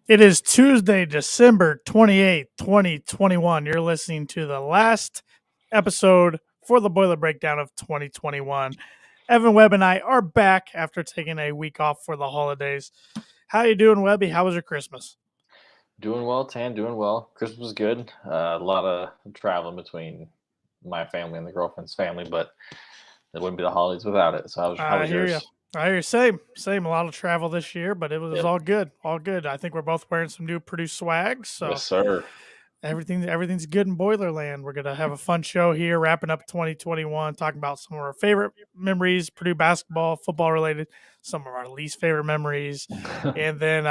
It is Tuesday, December 28th, 2021. You're listening to the last episode for the Boiler Breakdown of 2021. Evan Webb and I are back after taking a week off for the holidays. How you doing, Webby? How was your Christmas? Doing well, Tan. Doing well. Christmas was good. A lot of traveling between my family and the girlfriend's family, but it wouldn't be the holidays without it. So how I was hear you. yours? I hear you. Same. A lot of travel this year, but it was Yep. all good. All good. I think we're both wearing some new Purdue swag, so Yes, sir. everything's good in Boilerland. We're gonna have a fun show here, wrapping up 2021, talking about some of our favorite memories, Purdue basketball, football related, some of our least favorite memories, and then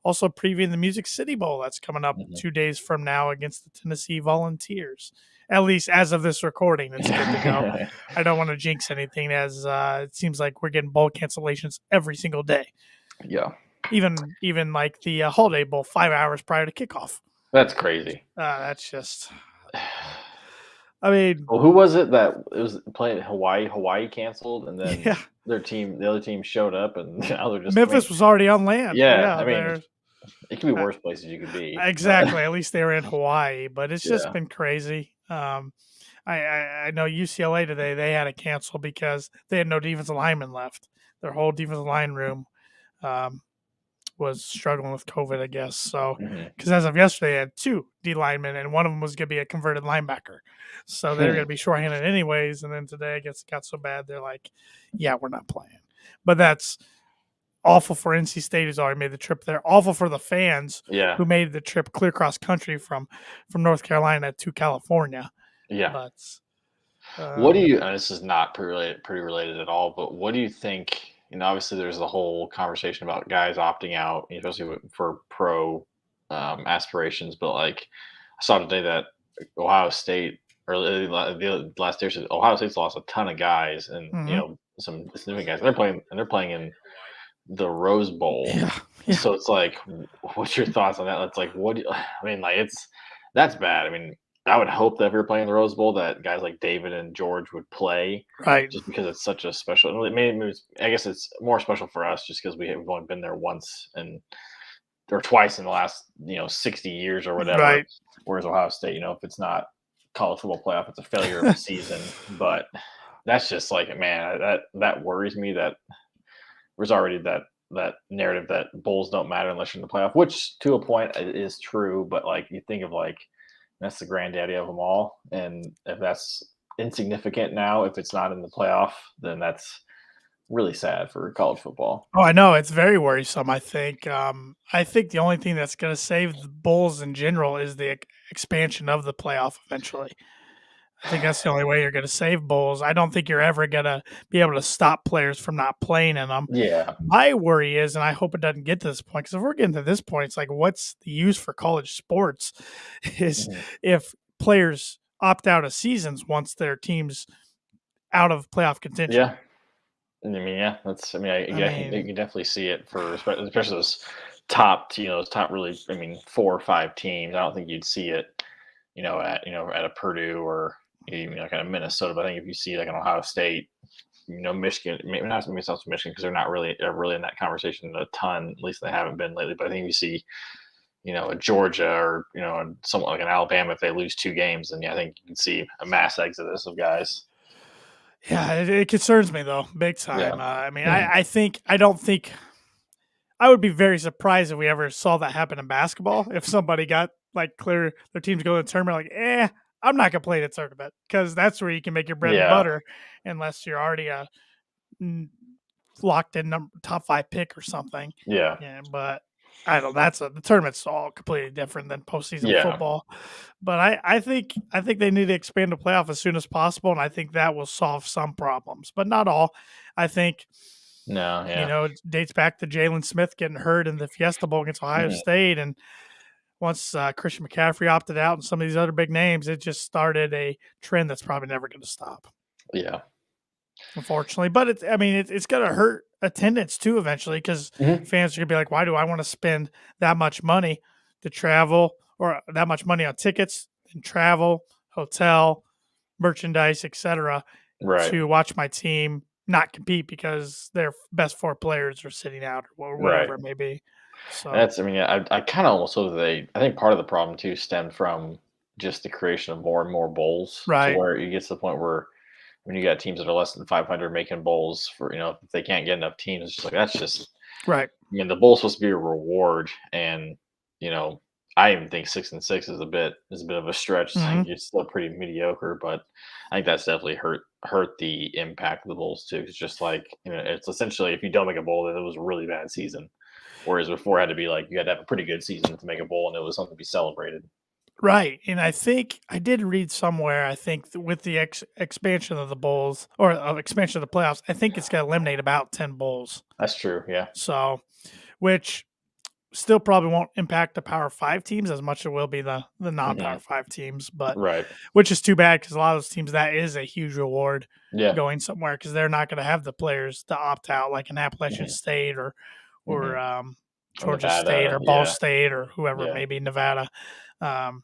also previewing the Music City Bowl that's coming up Mhm. 2 days from now against the Tennessee Volunteers. At least as of this recording, it's good to go. I don't want to jinx anything, as it seems like we're getting bowl cancellations every single day, Yeah, even like the Holiday Bowl 5 hours prior to kickoff. that's crazy. That's just. I mean, Well, who was it that it was playing Hawaii? Hawaii canceled, and then yeah, the other team showed up, and now they're just. I mean, Memphis was already on land. yeah. I Yeah, mean, there's it could be uh, worse places you could be, but exactly. At least they were in Hawaii, but it's just yeah. been crazy. I know UCLA today they had to cancel because they had no defensive linemen left. Their whole defensive line room um, was struggling with COVID, I guess. So, Mhm. because as of yesterday, they had two D linemen, and one of them was going to be a converted linebacker. So they were going to be shorthanded anyways. And then today, I guess it got so bad, they're like, yeah, we're not playing. But that's awful for NC State, who's already made the trip there. Awful for the fans Yeah, who made the trip clear cross country from North Carolina to California. yeah. But What do um, you? And this is not pretty related at all. But what do you think? Obviously, there's the whole conversation about guys opting out, especially for pro aspirations. But like, I saw today that Ohio State or the last year, said Ohio State's lost a ton of guys, and mhm. some significant guys. They're playing in the Rose Bowl. Yeah, yeah, So it's like, what's your thoughts on that? It's like, what? I mean, like, that's bad. I mean, I would hope that if you're playing the Rose Bowl, that guys like David and George would play, right. just because it's such a special. I guess it's more special for us just because we've only been there once or twice in the last 60 years or whatever. Right. Whereas Ohio State, if it's not college football playoff, it's a failure of a season. But that's just like, man, that worries me that there's already that narrative that bowls don't matter unless you're in the playoff, which to a point is true. But like you think of like that's the granddaddy of them all, and if that's insignificant now, if it's not in the playoff, then that's really sad for college football. Oh, I know it's very worrisome. I think the only thing that's going to save the Bulls in general is the expansion of the playoff eventually. I think that's the only way you're going to save Bulls. I don't think you're ever going to be able to stop players from not playing in them. Yeah. My worry is, and I hope it doesn't get to this point, because if we're getting to this point, it's like, what's the use for college sports? Is Mhm. if players opt out of seasons once their team's out of playoff contention. Yeah. I mean, yeah, that's. I mean, I yeah, you mean, can definitely see it for especially those top, those top really. I mean, 4 or 5 teams. I don't think you'd see it, at a Purdue or even like at a Minnesota. But I think if you see like an Ohio State, Michigan, maybe not maybe it's also Michigan because they're not really in that conversation a ton. At least they haven't been lately. But I think you see, a Georgia or somewhat like an Alabama, if they lose 2 games, then yeah, I think you can see a mass exodus of guys. yeah, it concerns me though, big Yeah. time. I don't think I would be very surprised if we ever saw that happen in basketball. If somebody got like clear their team's going to the tournament, like, I'm not gonna play the tournament because that's where you can make your bread and Yeah. butter, unless you're already a locked in top five pick or something. Yeah. Yeah, but I don't. The tournament's all completely different than postseason Yeah. football. But I think they need to expand the playoff as soon as possible, and I think that will solve some problems, but not all. I think No. Yeah. it dates back to Jalen Smith getting hurt in the Fiesta Bowl against Ohio Mhm. State, and once Christian McCaffrey opted out and some of these other big names, it just started a trend that's probably never going to stop, Yeah. unfortunately. But it's going to hurt attendance too eventually because Mhm. fans are going to be like, why do I want to spend that much money to travel or that much money on tickets and travel, hotel, merchandise, etc., Right. to watch my team not compete because their best four players are sitting out or Right. whatever it may be. So And that's, I mean, I kind of almost hope that I think part of the problem too stemmed from just the creation of more and more bowls to right, where it gets to the point where when you got teams that are less than 500 making bowls for, if they can't get enough teams, it's just like, that's just, right. I mean, the bowl's supposed to be a reward. And, you know, I even think 6-6 is a bit of a stretch. It's like Hmm. it's still pretty mediocre, but I think that's definitely hurt the impact of the bowls too. It's just like, it's essentially if you don't make a bowl, then it was a really bad season. Whereas before it had to be like you had to have a pretty good season to make a bowl, and it was something to be celebrated. Right, and I think I did read somewhere. I think with the expansion of the bowls or expansion of the playoffs, I think it's going to eliminate about 10 bowls. That's true. Yeah. So, which still probably won't impact the Power Five teams as much as it will be the Hmm. non-Power Five teams, but Right. which is too bad because a lot of those teams that is a huge reward Yeah. going somewhere because they're not going to have the players to opt out like an Appalachian Hmm. State or Hmm. Or Georgia State Nevada. or Ball Yeah. State or whoever, Yeah. maybe Nevada. Um,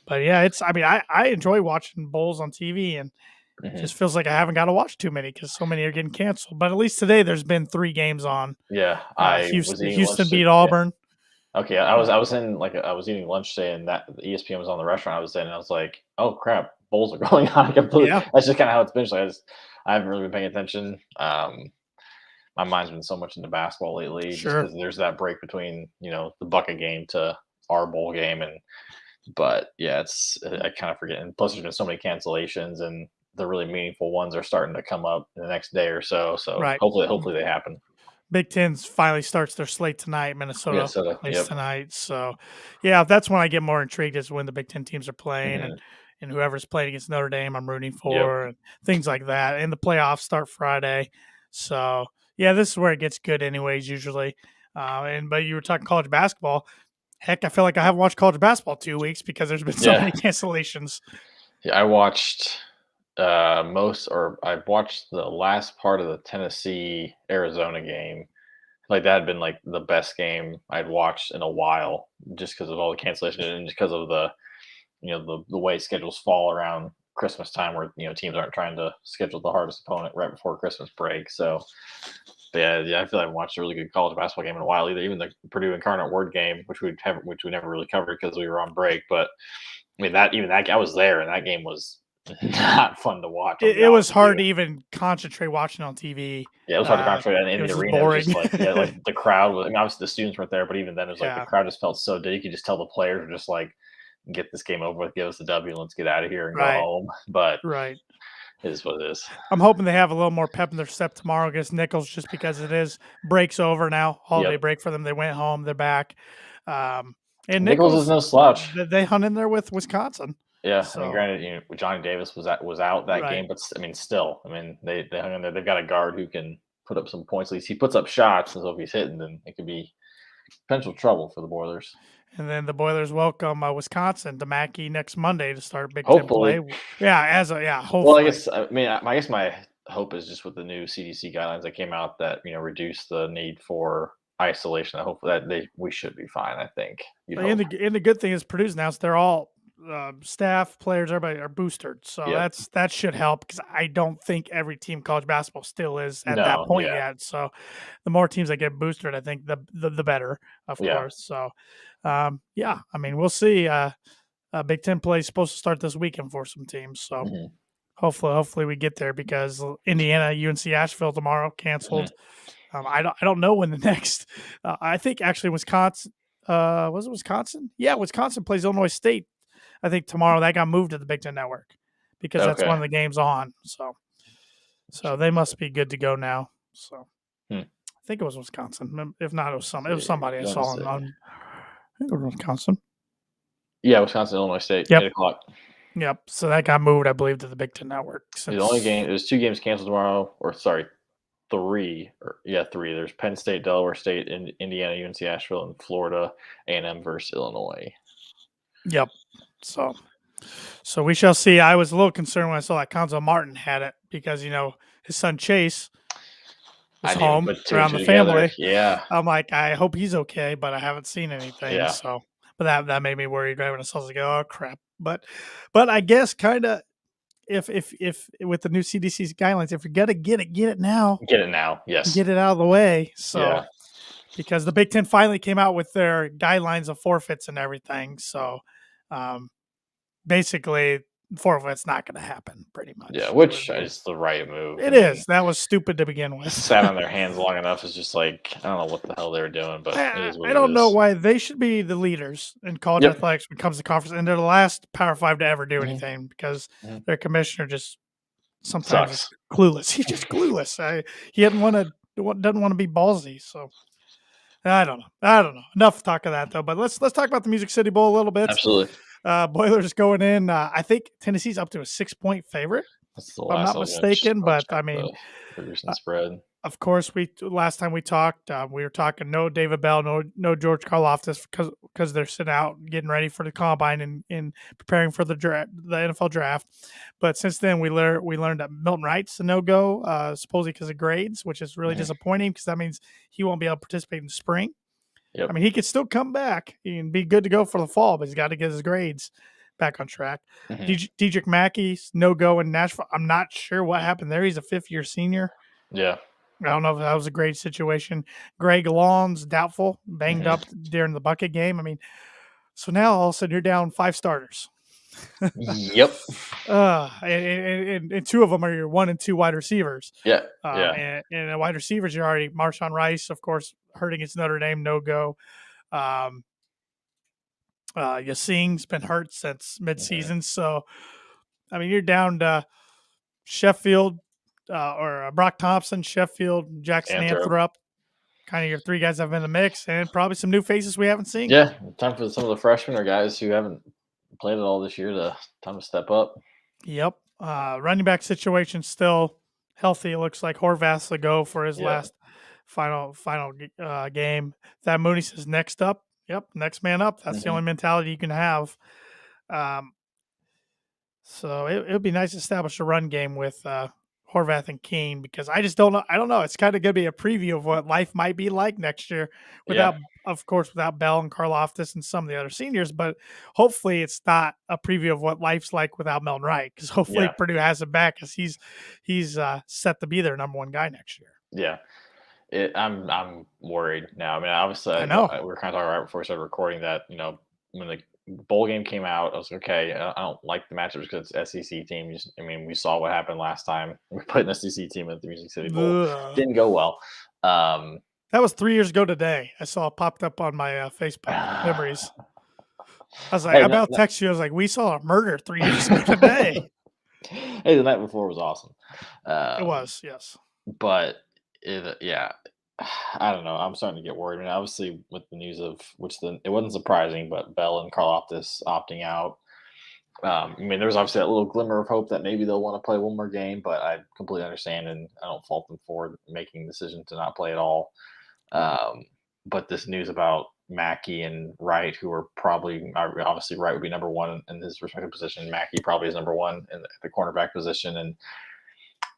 but yeah, it's. I mean, I enjoy watching bowls on TV, and it Hmm. just feels like I haven't got to watch too many because so many are getting canceled. But at least today, there's been 3 games on. Yeah. I was eating lunch. Houston beat Yeah. Auburn. Okay. I was eating lunch today, and that the ESPN was on the restaurant I was in, and I was like, "Oh crap, bowls are going on." Yeah, That's just kind of how it's been. So I haven't really been paying attention. My mind's been so much into basketball lately, just sure. because there's that break between the bucket game to our bowl game, and but yeah, I kind of forget. And plus, there's been so many cancellations, and the really meaningful ones are starting to come up in the next day or so. So Right. hopefully they happen. Big Ten finally starts their slate tonight. Yeah. Minnesota So plays yep. tonight. So, yeah, that's when I get more intrigued is when the Big Ten teams are playing Hmm. and whoever's playing against Notre Dame, I'm rooting Yep. for and things like that. And the playoffs start Friday. So, yeah, this is where it gets good, anyways, usually. But you were talking college basketball. Heck, I feel like I haven't watched college basketball 2 weeks because there's been so Yeah. many cancellations. Yeah. I watched the last part of the Tennessee Arizona game. Like that had been like the best game I'd watched in a while, just because of all the cancellation and just because of the way schedules fall around Christmas time, where teams aren't trying to schedule the hardest opponent right before Christmas break. So, but yeah, I feel like I haven't watched a really good college basketball game in a while either. Even the Purdue Incarnate Word game, which we never really covered because we were on break. But I mean that I was there, and that game was not fun to watch. I'll be It was honest with hard you. to even concentrate watching on TV. Yeah, it was hard to concentrate on It in was the just arena. It was boring. just like, yeah, like the crowd was. I mean, obviously the students weren't there, but even then, it was like the Yeah, crowd just felt so dead. You could just tell the players were just like, "Get this game over with, give us the W, and let's get out of here and go right, home." But right. it is what it is. I'm hoping they have a little more pep in their step tomorrow against Nichols, just because it is breaks over now, holiday Yep. break for them. They went home, they're back, and Nichols is Nichols no slouch. they hung in there with Wisconsin. Yeah, I mean, So granted, Johnny Davis was out that right, game, but I mean, still, I mean, they hung in there. They've got a guard who can put up some points. At least he puts up shots, and so if he's hitting, then it could be potential trouble for the Boilers. and then the Boilers welcome Wisconsin to Mackey next Monday to start Big Ten play. Hopefully, Yeah, well, I hopefully. guess I guess my hope is just with the new CDC guidelines that came out that reduce the need for isolation. I hope that we should be fine. I think you'd hope. And the good thing is Purdue's announced they're all staff, players, everybody are boosted, so Yep. that should help because I don't think every team in college basketball still is at that No. point Yeah. yet. So the more teams that get boosted, I think the better, of Yeah. course. So yeah, I mean we'll see. Big Ten play is supposed to start this weekend for some teams, so Hmm. hopefully we get there because Indiana, UNC Asheville tomorrow Hmm. canceled. I don't know when the next. I think actually Wisconsin. Was it Wisconsin? Yeah, Wisconsin plays Illinois State. I think tomorrow that got moved to the Big Ten Network because that's one Okay. of the games on. So they must be good to go now. So Hmm. I think it was Wisconsin. If not, it was See, somebody I let me saw see. on. I think it was Wisconsin. Yeah, Wisconsin, Illinois State, Yep. 8 o'clock. Yep. So that got moved, I believe, to the Big Ten Network. The only Since game there's 2 games canceled tomorrow, or sorry, three. Or yeah, three. There's Penn State, Delaware State, Indiana, UNC Asheville, and Florida A&M versus Illinois. yep. So we shall see. I was a little concerned when I saw that Conzo Martin had it because his son Chase was I didn't even home put two and around two the together. family. Yeah, I'm like, I hope he's okay, but I haven't seen anything. yeah. So, but that made me worried right when I saw it. I was like, oh crap. But I guess kind of if with the new CDC's guidelines, if you're gonna get it now, Get it now. Yes. get it out of the way. So Yeah. because the Big Ten finally came out with their guidelines of forfeits and everything. So basically, forfeit's not going to happen pretty much. Yeah, which is the right move. It is. That was stupid to begin with. Sat on their hands long enough is just like, I don't know what the hell they were doing, but it is what I it don't know is. why they should be the leaders in college Yep. athletics when it comes to conference, and they're the last Power 5 to ever do Mhm. anything because Mhm. their commissioner just sometimes is Sucks. clueless. He's just clueless. He doesn't want to be ballsy. So I don't know. Enough talk of that though. But let's talk about the Music City Bowl a little bit. Absolutely. Boilers going in. I think Tennessee's up to a 6-point favorite. That's the If I'm last not mistaken, but I mean, the recent spread. of course, last time we talked, we were talking no David Bell, no George Karlaftis because they're sitting out getting ready for the combine and preparing for the NFL draft. But since then, we learned that Milton Wright's a no go, supposedly because of grades, which is really disappointing because that means he won't be able to participate in the spring. Yep. I mean, he could still come back and be good to go for the fall, but he's got to get his grades back on track. Dedrick Mackey's no go in Nashville. I'm not sure what happened there. He's a 5th-year senior. Yeah. I don't know if that was a great situation. Greg Long's doubtful, banged up during the bucket game. I mean, so now all of a sudden you're down 5 starters. Yep. And 2 of them are your 1 and 2 wide receivers. Yeah. And the wide receivers, you're already Marshawn Rice, of course, hurt against Notre Dame, no go. Yasing's been hurt since midseason. So, I mean, you're down to Sheffield or Brock Thompson, Sheffield, Jackson Anthrop. Kind of your 3 guys that have been in the mix, and probably some new faces we haven't seen. Yeah, time for some of the freshmen or guys who haven't played it all this year time to step up. Yep. Running back situation still healthy. It looks like Horvath's the go for his last final game. Thad Mooney says next up. Yep, next man up. That's the only mentality you can have. So it would be nice to establish a run game with Horvath and Keene because I just don't know. I don't know. It's kind of going to be a preview of what life might be like next year without Bell and Karlaftis and some of the other seniors. But hopefully it's not a preview of what life's like without Melton Wright because hopefully Purdue has him back because he's set to be their number 1 guy next year. Yeah. I'm worried now. I mean, obviously, I know. we were kind of talking right before we started recording that, when the bowl game came out, I was like, okay, I don't like the matchups because it's SEC teams. I mean, we saw what happened last time. We played an SEC team at the Music City Bowl. Didn't go well. That was 3 years ago today. I saw it popped up on my Facebook memories. I was like, I'll text you. I was like, we saw a murder 3 years ago today. Hey, the night before was awesome. It was, yes. But I don't know. I'm starting to get worried. I mean, obviously, with the news of it wasn't surprising, but Bell and Karlaftis opting out. I mean, there was obviously that little glimmer of hope that maybe they'll want to play one more game, but I completely understand, and I don't fault them for making the decision to not play at all. But this news about Mackey and Wright, who are probably obviously Wright would be number 1 in his respective position. Mackey probably is number 1 in the cornerback position, and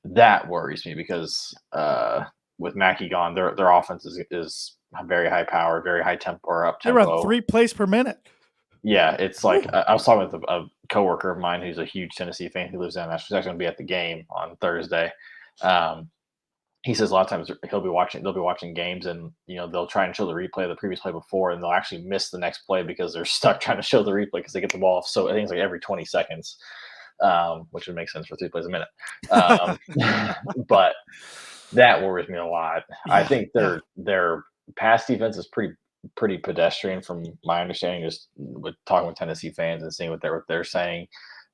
that worries me because with Mackey gone, their offense is very high power, very high tempo, or up tempo. They run 3 plays per minute. Yeah, it's like I was talking with a coworker of mine who's a huge Tennessee fan who lives down there. She's actually going to be at the game on Thursday. He says a lot of times they'll be watching games and they'll try and show the replay of the previous play before, and they'll actually miss the next play because they're stuck trying to show the replay because they get the ball. So I think it's like every 20 seconds, which would make sense for 3 plays a minute. But that worries me a lot. Yeah, I think their pass defense is pretty pedestrian from my understanding, just with talking with Tennessee fans and seeing what they're saying.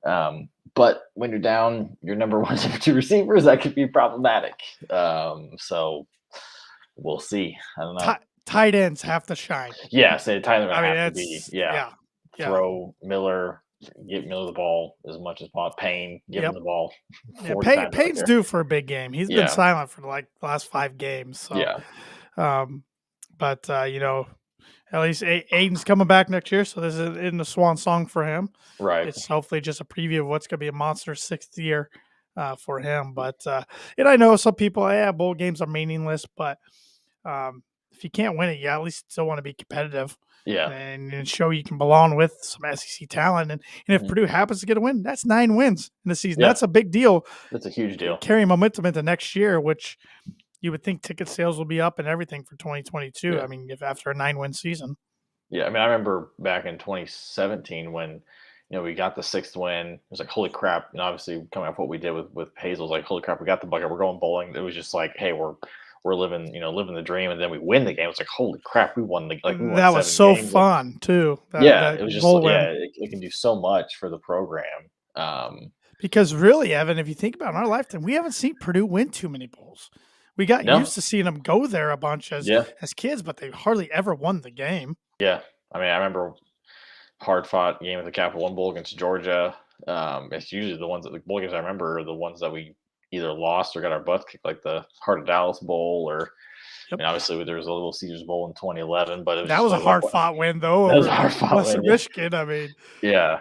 But when you're down your number 1, number 2 receivers, that could be problematic. So we'll see. I don't know. Tight ends have to shine. Yeah, tight ends have to be. Yeah. Throw Miller, get Miller the ball as much as possible. Payne, give him the ball. Payne's due for a big game. He's been silent for like the last 5 games. So. Yeah. But at least Aiden's coming back next year, so this is in the swan song for him. Right. It's hopefully just a preview of what's going to be a monster 6th year for him. But and I know some people, bowl games are meaningless, but if you can't win it, you at least still want to be competitive. Yeah. And show you can belong with some SEC talent. And if Purdue happens to get a win, that's 9 wins in the season. Yeah. That's a big deal. That's a huge deal. Carrying momentum into next year, which you would think ticket sales will be up and everything for 2022. Yeah. I mean, if after a 9-win season. Yeah, I mean, I remember back in 2017 when, we got the 6th win. It was like, holy crap! And obviously, coming off what we did with Hazel's, like, holy crap, we got the bucket. We're going bowling. It was just like, hey, we're living, living the dream. And then we win the game. It's like, holy crap, we won we won That was 7 so games. Like, fun too. yeah, That it was just, bowl yeah, win. it can do so much for the program. Because really, Evan, if you think about it, in our lifetime, we haven't seen Purdue win too many bowls. We got No, used to seeing them go there a bunch as yeah, kids, but they hardly ever won the game. yeah. I mean, I remember hard fought game at the Capital One Bowl against Georgia. It's usually the ones that the bowl games I remember are the ones that we either lost or got our butts kicked, like the Heart of Dallas Bowl, or Yep. obviously there was a Little Caesars Bowl in 2011, but it was That just was a like, hard fought win though that was over a hard fought Western win. Michigan. I mean, Yeah,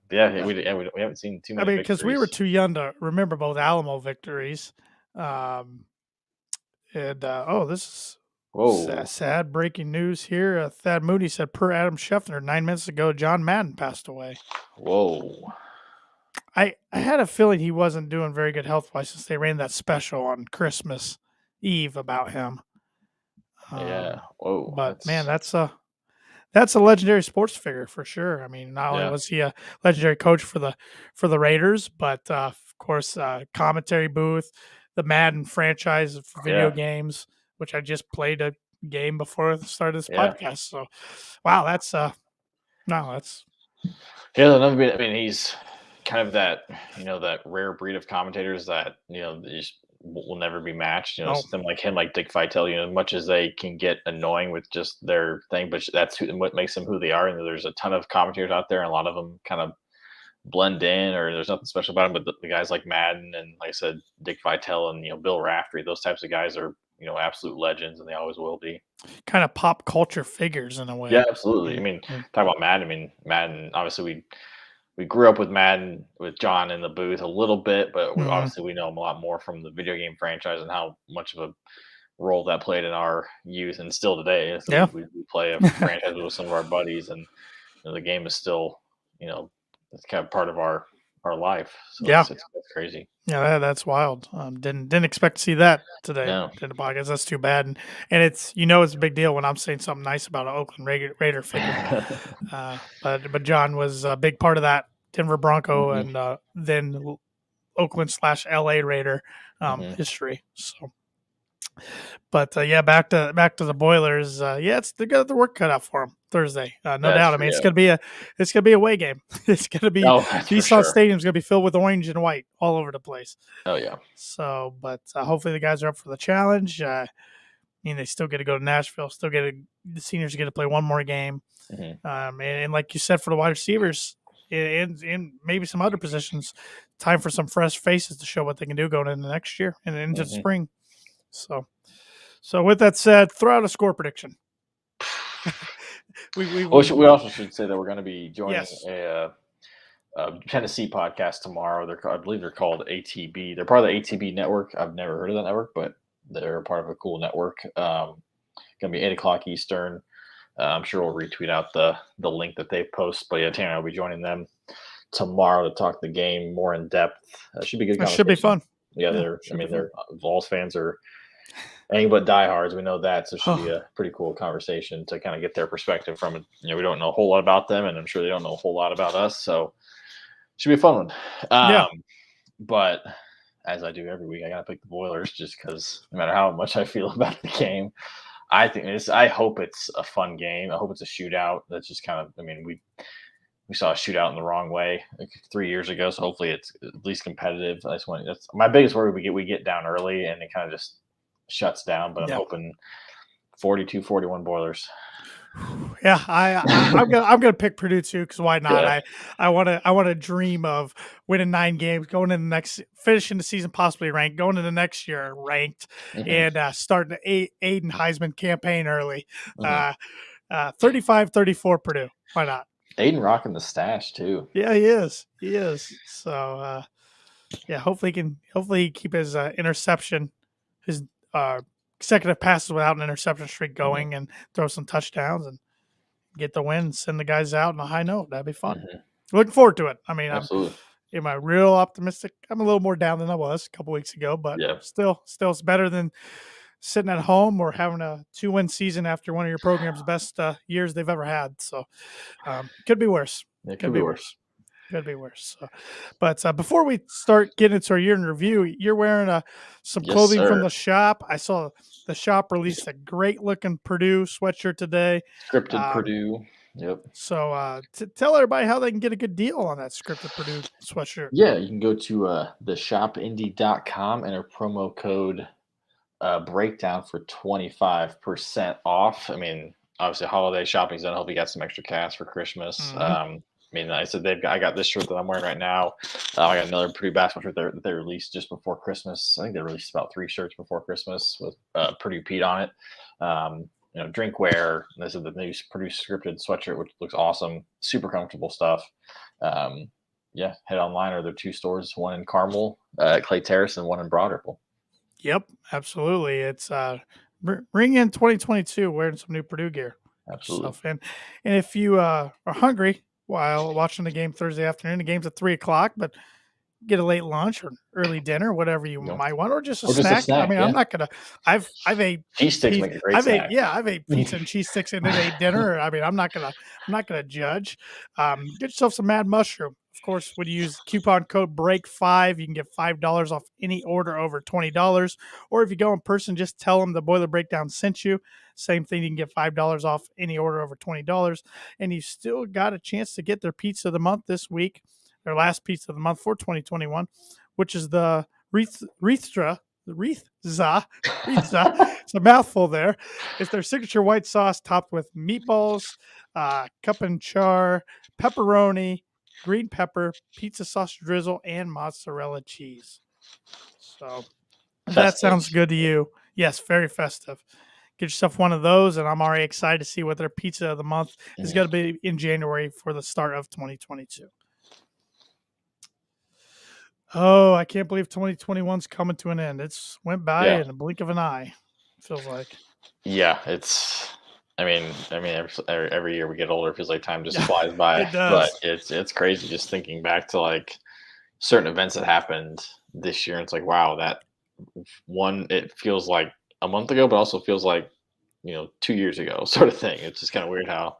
we haven't seen too many. because we were too young to remember both Alamo victories. This is Whoa, sad breaking news here. Thad Moody said, per Adam Schefter, 9 minutes ago, John Madden passed away. whoa. I had a feeling he wasn't doing very good health wise since they ran that special on Christmas Eve about him. Yeah, whoa. But man, that's a legendary sports figure for sure. I mean, not only was he a legendary coach for the Raiders, but of course, commentary booth, the Madden franchise for video games, which I just played a game before the start of this podcast. So, wow, that's I mean, he's kind of that that rare breed of commentators that they just will never be matched. Something like him, like Dick Vitale. As much as they can get annoying with just their thing, but that's what makes them who they are. And there's a ton of commentators out there, and a lot of them kind of blend in, or there's nothing special about them. But the guys like Madden and, like I said, Dick Vitale and Bill Raftery, those types of guys are absolute legends, and they always will be. Kind of pop culture figures in a way. Yeah, absolutely. I mean, talk about Madden. I mean, Madden. Obviously, we grew up with Madden with John in the booth a little bit, but obviously we know him a lot more from the video game franchise and how much of a role that played in our youth and still today. So we play a franchise with some of our buddies, and the game is still, it's kind of part of our life. So it's crazy. Yeah, that's wild. Didn't expect to see that today in the podcast. That's too bad. And it's it's a big deal when I'm saying something nice about an Oakland Raider figure. But John was a big part of that Denver Bronco and then Oakland/LA Raider history. So, but back to the Boilers. They got the work cut out for them Thursday. No doubt. I mean, it's gonna be a away game. It's gonna be Nissan Stadium's gonna be filled with orange and white all over the place. Oh yeah. So, but hopefully the guys are up for the challenge. They still get to go to Nashville. The seniors get to play one more game. And like you said, for the wide receivers and maybe some other positions, time for some fresh faces to show what they can do going into next year and into the spring. So with that said, throw out a score prediction. We also should say that we're going to be joining a Tennessee podcast tomorrow. I believe they're called ATB. They're part of the ATB network. I've never heard of that network, but they're part of a cool network. Going to be 8:00 Eastern. I'm sure we'll retweet out the link that they post. But Tanner will be joining them tomorrow to talk the game more in depth. Should be good. It should be fun. Yeah, they're Vols fans are anything but diehards. We know that, so it should be a pretty cool conversation to kind of get their perspective from it. We don't know a whole lot about them, and I'm sure they don't know a whole lot about us. So it should be a fun one. But as I do every week, I got to pick the Boilers just because no matter how much I feel about the game, I hope it's a fun game. I hope it's a shootout. That's just kind of, we saw a shootout in the wrong way like 3 years ago, so hopefully it's at least competitive. That's my biggest worry. We get down early and it kind of just shuts down. But I'm hoping 42-41 Boilers. Yeah, I'm gonna pick Purdue too, because why not? Yeah. I want to dream of winning 9 games, going in the next, finishing the season possibly ranked, going into the next year ranked, and starting the Aiden Heisman campaign early. 35-34 Purdue. Why not? Aiden rocking the stash too. Yeah, he is. So hopefully he keep his interception, his consecutive passes without an interception streak going and throw some touchdowns and get the win, send the guys out on a high note. That'd be fun. Looking forward to it. Absolutely. Am I real optimistic? I'm a little more down than I was a couple weeks ago, but Yeah. still it's better than sitting at home or having a 2-win season after one of your program's best years they've ever had. So could be worse. It Could could be be worse. worse. Could be worse. So, but before we start getting into our year in review, you're wearing some Yes, clothing from sir. the shop. I saw the shop released a great looking Purdue sweatshirt today. Scripted Purdue. Yep. So tell everybody how they can get a good deal on that scripted Purdue sweatshirt. Yeah, you can go to theshopindy.com and our promo code breakdown for 25% off. I mean, obviously, holiday shopping's done. I hope you got some extra cash for Christmas. Mhm. I mean, I said I got this shirt that I'm wearing right now. I got another Purdue basketball shirt that they released just before Christmas. I think they released about 3 shirts before Christmas with Purdue Pete on it. Drinkware. This is the new Purdue scripted sweatshirt, which looks awesome. Super comfortable stuff. Yeah, head online, or there are 2 stores, one in Carmel, Clay Terrace, and one in Broad Ripple. Yep, absolutely. It's bring in 2022 wearing some new Purdue gear. Absolutely. And if you are hungry while watching the game Thursday afternoon, the game's at 3:00, but get a late lunch or early dinner, whatever you Yep. might want, or just a Or just a snack. I snack, mean, yeah. I'm not gonna. I've ate Cheese sticks make a great snack. I've ate pizza and cheese sticks and then ate dinner. I mean, I'm not gonna judge. Get yourself some Mad Mushroom. Of course, when you use coupon code BREAK5, you can get $5 off any order over $20. Or if you go in person, just tell them the Boiler Breakdown sent you. Same thing, you can get $5 off any order over $20. And you still got a chance to get their pizza of the month this week, their last pizza of the month for 2021, which is the Reithza. It's a mouthful there. It's their signature white sauce topped with meatballs, cup and char, pepperoni, green pepper, pizza sauce drizzle, and mozzarella cheese. So if that sounds good to you, yes, very festive. Get yourself one of those, and I'm already excited to see what their pizza of the month is going to be in January for the start of 2022. Oh, I can't believe 2021's coming to an end. It's went by in a blink of an eye, it feels like. Yeah, it's. I mean, every year we get older, it feels like time just flies by. It does. But it's crazy just thinking back to like certain events that happened this year. And it's like, wow, that one. It feels like a month ago, but also feels like 2 years ago, sort of thing. It's just kind of weird how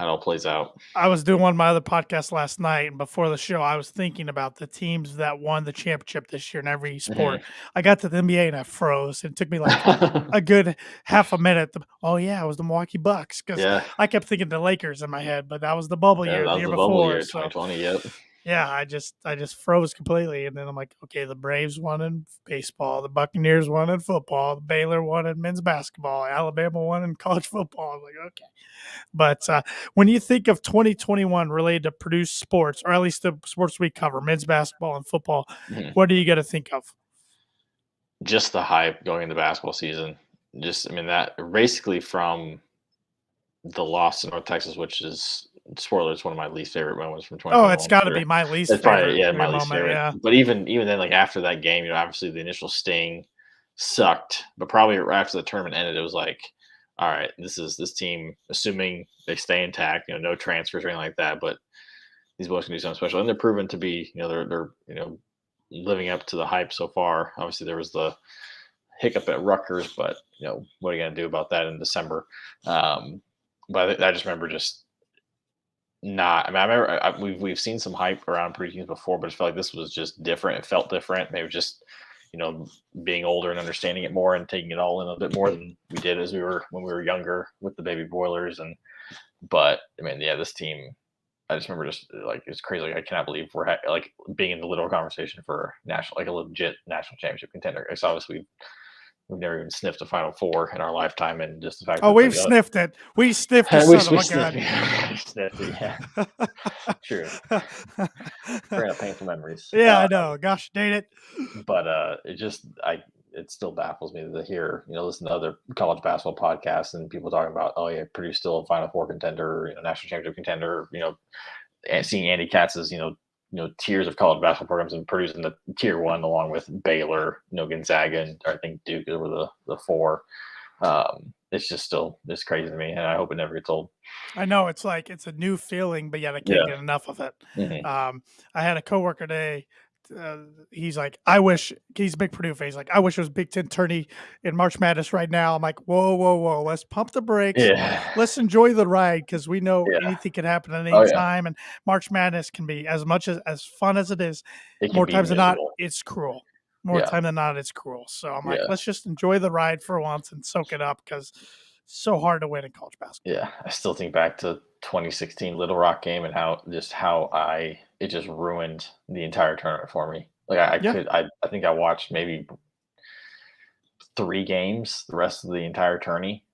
it all plays out. I was doing one of my other podcasts last night, and before the show, I was thinking about the teams that won the championship this year in every sport. I got to the NBA and I froze. It took me like a good half a minute. Oh yeah, it was the Milwaukee Bucks, because I kept thinking the Lakers in my head, but that was the bubble year, the year before. Year, 2020. Yep. Yeah, I just froze completely, and then I'm like, okay, the Braves won in baseball, the Buccaneers won in football, the Baylor won in men's basketball, Alabama won in college football. I was like, okay. But when you think of 2021 related to Purdue sports, or at least the sports we cover, men's basketball and football, what are you going to think of? Just the hype going into basketball season. That basically from the loss to North Texas, which is, spoiler, it's one of my least favorite moments from 2021. Oh, it's got to be my least favorite. Probably, my least favorite. Yeah. But even then, like after that game, obviously the initial sting sucked, but probably after the tournament ended, it was like, all right, this team, assuming they stay intact, no transfers or anything like that, but these boys can do something special, and they're proven to be, they're living up to the hype so far. Obviously, there was the hiccup at Rutgers, but what are you going to do about that in December? But I just remember just not. I mean, I remember we've seen some hype around Purdue teams before, but I felt like this was just different. It felt different. Maybe just being older and understanding it more and taking it all in a bit more than we did when we were younger with the baby Boilers. But I mean, yeah, this team. I just remember just like it's crazy. Like, I cannot believe we're like being in the literal conversation for a legit national championship contender. It's obviously we've never even sniffed a Final Four in our lifetime, and just the fact. Oh, we've sniffed it. We sniffed it. We sniffed it. Yeah, true. Bring up painful memories. Yeah, I know. Gosh, dang it. But it still baffles me to hear, listen to other college basketball podcasts and people talking about, oh yeah, Purdue's still a Final Four contender, national championship contender, and seeing Andy Katz's, tiers of college basketball programs, and Purdue's in the tier 1 along with Baylor, Gonzaga, and I think Duke over the 4. it's just still it's crazy to me, and I hope it never gets old. I know it's like it's a new feeling, but yet I can't Yeah. get enough of it. Hmm. I had a coworker today. He's like, I wish he's a big Purdue fan. He's like, I wish it was Big Ten tourney in March Madness right now. I'm like, whoa, whoa, whoa. Let's pump the brakes. Yeah. Let's enjoy the ride because we know Yeah. anything can happen at Oh any yeah. time. And March Madness can be as much as fun as it is. It can More be times than not, miserable. it's cruel. More Yeah. time than not, it's cruel. So I'm like, Yeah. let's just enjoy the ride for once and soak it up because it's so hard to win in college basketball. Yeah. I still think back to 2016 Little Rock game and how I it just ruined the entire tournament for me. Like Yeah. I think I watched maybe 3 games the rest of the entire tourney.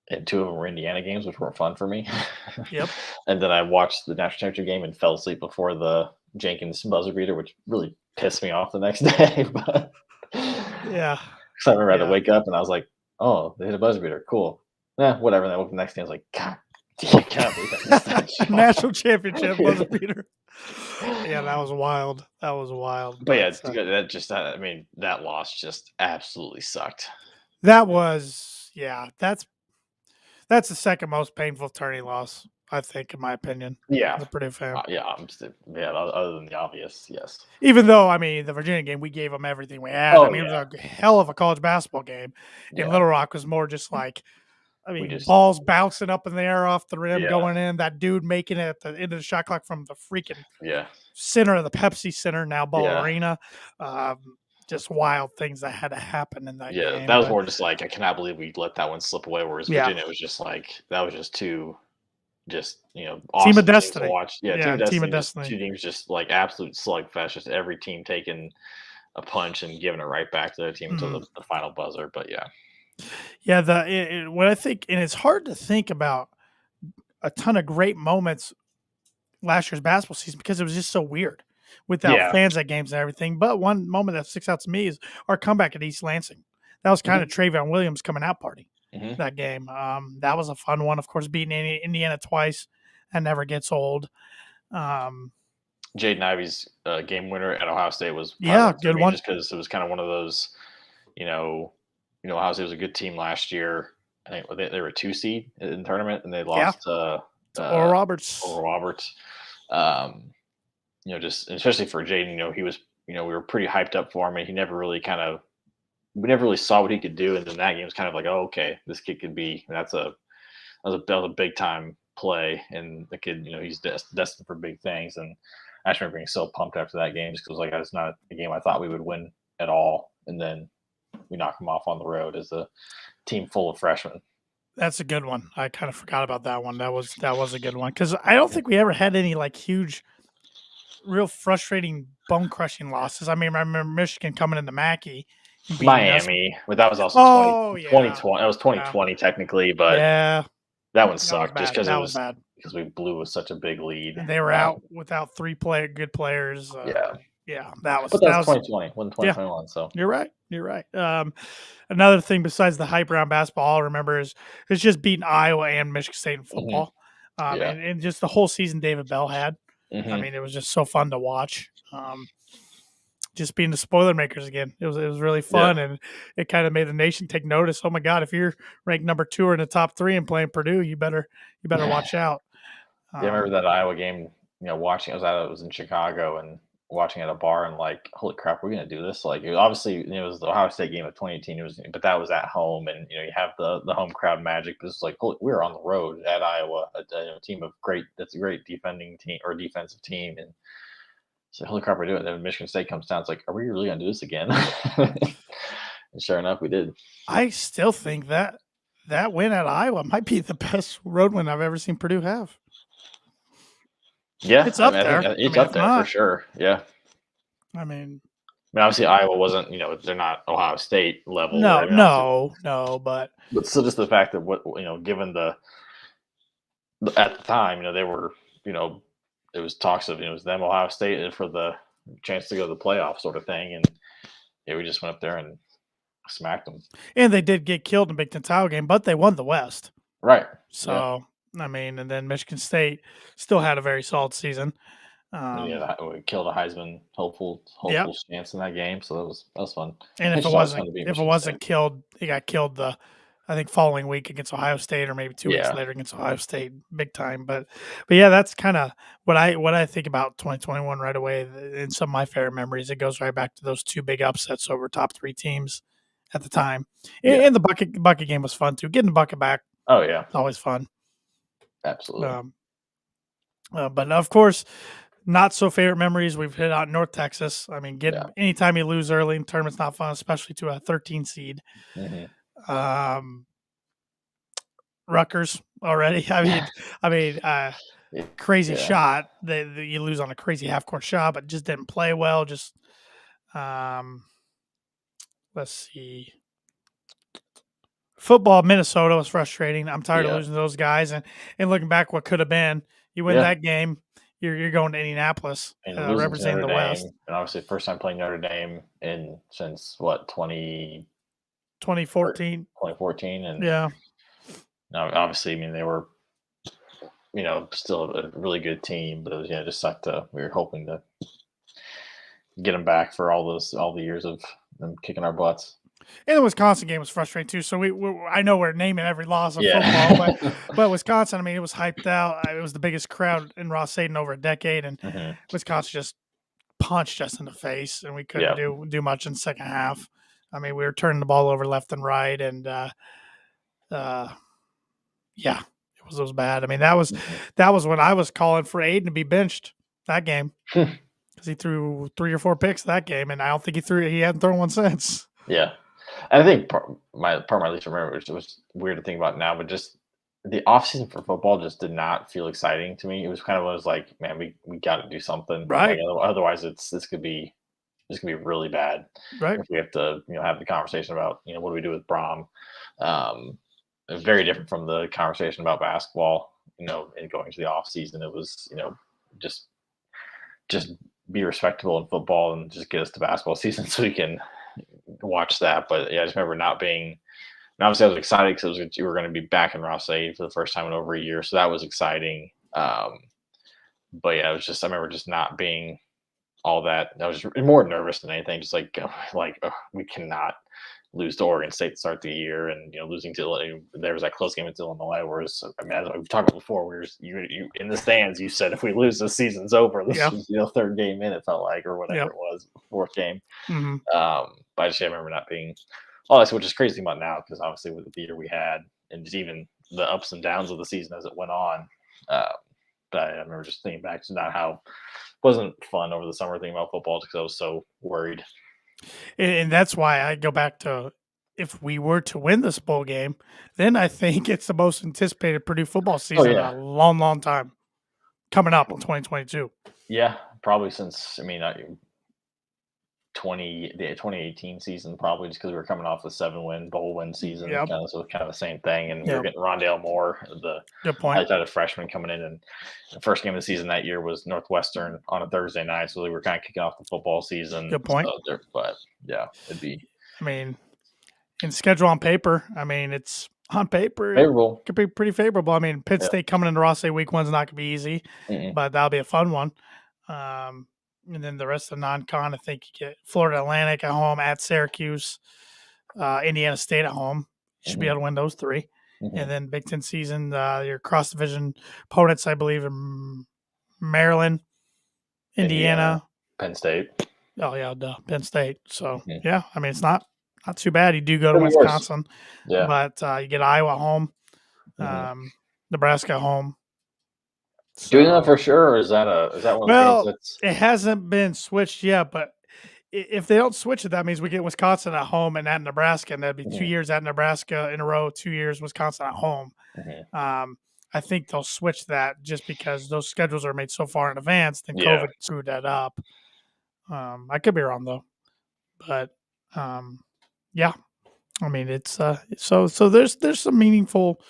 And 2 of them were Indiana games, which weren't fun for me. Yep. And then I watched the national championship game and fell asleep before the Jenkins buzzer beater, which really pissed me off the next day. But Yeah. because I remember I had to Yeah. wake up and I was like, "Oh, they hit a buzzer beater, cool." Yeah, whatever. And then I woke up the next day, I was like, "God, I can't believe I missed that shot." National championship buzzer beater. Yeah, that was wild. That was wild. But yeah, I mean, that loss just absolutely sucked. that was that's the second most painful tourney loss, I think, in my opinion, Yeah, as a Purdue fan. yeah, yeah. Other than the obvious, yes. Even though, I mean, the Virginia game, we gave them everything we had. I Oh mean, it yeah, was a hell of a college basketball game. And yeah. Little Rock was more just like, I We mean, just balls bouncing up in the air off the rim, yeah, going in. That dude making it at the end of the shot clock from the freaking yeah, center of the Pepsi Center, now Ball yeah. Arena. Just wild things that had to happen in that Yeah, that game. was But more just like, I cannot believe we let that one slip away, whereas yeah, Virginia was just like that was just two just, team of awesome teams to destiny. watch. Yeah, Team Yeah, of team of Destiny, just destiny. 2 teams just like absolute slugfest, just every team taking a punch and giving it right back to their team until Mhm. the final buzzer, but yeah. Yeah, what I think, and it's hard to think about a ton of great moments last year's basketball season because it was just so weird without Yeah. fans at games and everything. But one moment that sticks out to me is our comeback at East Lansing. That was kind of Mhm, Travion Williams coming out party mhm. that game. That was a fun one. Of course, beating Indiana twice and never gets old. Um, Jaden Ivey's, game winner at Ohio State was probably yeah, one for good me one. just because it was kinda one of those, you know Ohio State was a good team last year. I think they were a 2 seed in the tournament, and they Yeah, lost to, to Oral Oral Roberts. Roberts. Um, just especially for Jaden, he was, we were pretty hyped up for him, and he never really we never really saw what he could do. And then that game was kind of like, oh, okay, this kid could be, that was a big time play. And the kid, he's destined for big things. And I just remember being so pumped after that game just because like, it's not a game I thought we would win at all. And then we knock them off on the road as a team full of freshmen. That's a good one. I kind of forgot about that one. That was a good one because I don't think we ever had any like huge, real frustrating, bone crushing losses. I mean, I remember Michigan coming into Mackey and beating us. Miami, but that was also Oh yeah, 2020. That was yeah, 2020 technically, but yeah. that one That was sucked just bad. because That was bad. we blew with such a big lead. And they were out without good players. Yeah, Yeah, that was but that that was was 2020, wasn't yeah. 2021. So You're right. You're right. Another thing besides the hype around basketball, I'll remember is it's just beating Iowa and Michigan State in mhm, football. yeah, And just the whole season David Bell had. I hmm mean, it was just so fun to watch. Just being the spoiler makers again. It was really yeah, fun, and it kind of made the nation take notice. Oh my God, if you're ranked number 2 or in the top 3 and playing Purdue, you better watch out. yeah. I remember Um, that Iowa game. Watching it was in Chicago and watching at a bar and like, holy crap, we're gonna do this. Like, obviously, it was the Ohio State game of 2018. But that was at home, and you have the home crowd magic. This is like, holy, we're on the road at Iowa, a team of that's a great defending team or defensive team, and so holy crap, we're doing it. Then Michigan State comes down. It's like, are we really gonna do this again? And sure enough, we did. I still think that win at Iowa might be the best road win I've ever seen Purdue have. Yeah, It's I up mean, I think there. I it's mean, up if there for not, sure. Yeah. I mean, I mean, obviously Iowa wasn't, they're not Ohio State level. no, I mean, obviously, no, but but still, just the fact that given at the time, they were, it was talks of, it was them Ohio State and for the chance to go to the playoff sort of thing, and yeah, we just went up there and smacked them. and they did get killed in the Big Ten title game, but they won the West. Right. Yeah. So I mean, and then Michigan State still had a very solid season. We killed a Heisman hopeful Yep. chance in that game, so that was fun. And It's just always fun to beat Michigan State. killed, he got killed I think following week against Ohio State, or maybe 2 weeks Yeah. later against Ohio State, big time. But yeah, that's kind of what I think about 2021 right away. In some of my favorite memories, it goes right back to those two big upsets over top three teams at the time. Yeah. And the bucket game was fun too. Getting the bucket back, Oh yeah, it's always fun. absolutely. But of course, not so favorite memories. We've hit out North Texas. I mean, anytime you lose early in tournament's not fun, especially to a 13 seed. Rutgers already. Crazy shot. You lose on a crazy half court shot, but just didn't play well. Just let's see. Football, Minnesota was frustrating. I'm tired of losing to those guys, and looking back, what could have been. You win that game, you're going to Indianapolis and representing the West. And obviously, first time playing Notre Dame since what 2014. 2014, and yeah. Now, obviously, I mean they were, still a really good team, but it was, just sucked. We were hoping to get them back for all the years of them kicking our butts. And the Wisconsin game was frustrating too. So I know we're naming every loss of football, but Wisconsin, I mean, it was hyped out. It was the biggest crowd in Ross-Ade over a decade, and Wisconsin just punched us in the face, and we couldn't do much in the second half. I mean, we were turning the ball over left and right, and it was bad. I mean, that was when I was calling for Aiden to be benched that game because he threw 3 or 4 picks that game, and I don't think he hadn't thrown one since. Yeah. And I think part of my least remember, which was weird to think about now, but just the offseason for football just did not feel exciting to me. It was kind of one of those like, man, we got to do something, right? Like, otherwise, this could be really bad, right? If we have to, have the conversation about, what do we do with Braum? Very different from the conversation about basketball. And going to the off season, it was, just be respectable in football and just get us to basketball season so we can watch that. But yeah, I just remember not being. And obviously, I was excited because we were going to be back in Ross-Ade for the first time in over a year, so that was exciting. But yeah, it was just I remember just not being all that. I was more nervous than anything. Just like we cannot lose to Oregon State to start the year, and losing to there was that close game with Illinois. Whereas I mean, as we've talked about before, where you in the stands, you said if we lose, the season's over. This was third game in, it felt like, or whatever it was, fourth game. But I just remember not being. Oh, that's which is crazy about now because obviously with the year we had and just even the ups and downs of the season as it went on. But I remember just thinking back to not how it wasn't fun over the summer thinking about football because I was so worried. And that's why I go back to if we were to win this bowl game, then I think it's the most anticipated Purdue football season in a long, long time coming up in 2022. Yeah, probably since, 2018 season, probably just because we were coming off the 7-win bowl win season, kind of the same thing, and we were getting Rondale Moore, the high-touted freshman, coming in, and the first game of the season that year was Northwestern on a Thursday night, so we were kind of kicking off the football season. Good point. But yeah, it'd be. I mean, in schedule on paper, it's on paper favorable. It could be pretty favorable. I mean, Pitt State coming into Ross-Ade week 1 is not going to be easy, but that'll be a fun one. And then the rest of the non-con, I think you get Florida Atlantic at home, at Syracuse, Indiana State at home. You should be able to win those 3. And then Big Ten season, your cross-division opponents, I believe, in Maryland, Indiana. Penn State. Oh, yeah, Penn State. So, it's not too bad. You do go to Wisconsin. But you get Iowa at home, Nebraska at home. So, do you know for sure, or is that one? Well, it hasn't been switched yet, but if they don't switch it, that means we get Wisconsin at home and at Nebraska, and that'd be 2 years at Nebraska in a row, 2 years Wisconsin at home. I think they'll switch that just because those schedules are made so far in advance. Then COVID screwed that up. I could be wrong though, but it's so there's some meaningful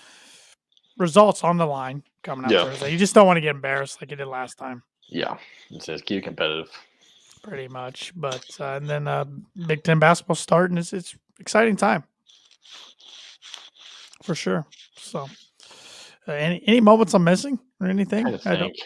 results on the line coming up Thursday. You just don't want to get embarrassed like you did last time. Yeah, it says keep it competitive. Pretty much, but and then Big Ten basketball starting. It's exciting time for sure. So, any moments I'm missing or anything? I don't.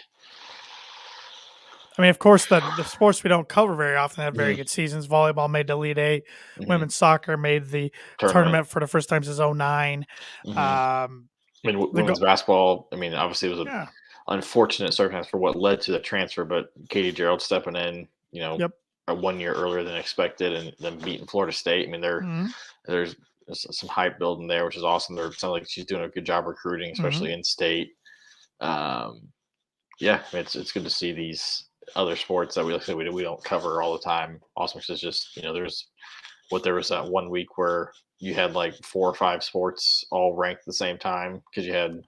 I mean, of course, the sports we don't cover very often had very Mhm. good seasons. Volleyball made the Elite Eight. Mhm. Women's soccer made the Tournament. tournament for the first time since '09. Mhm. Um, I mean, the women's basketball. I mean, obviously, it was a yeah, unfortunate circumstance for what led to the transfer, but Katie Gerald stepping in, yep. 1 year earlier than expected, and then beating Florida State. I mean, Hmm. there's some hype building there, which is awesome. There sounds like she's doing a good job recruiting, Hmm. especially in state. Um, yeah, I mean, it's good to see these other sports that like I said, we don't cover all the time. Also, because it's just there was that 1 week where you had like 4 or 5 sports all ranked at the same time because you had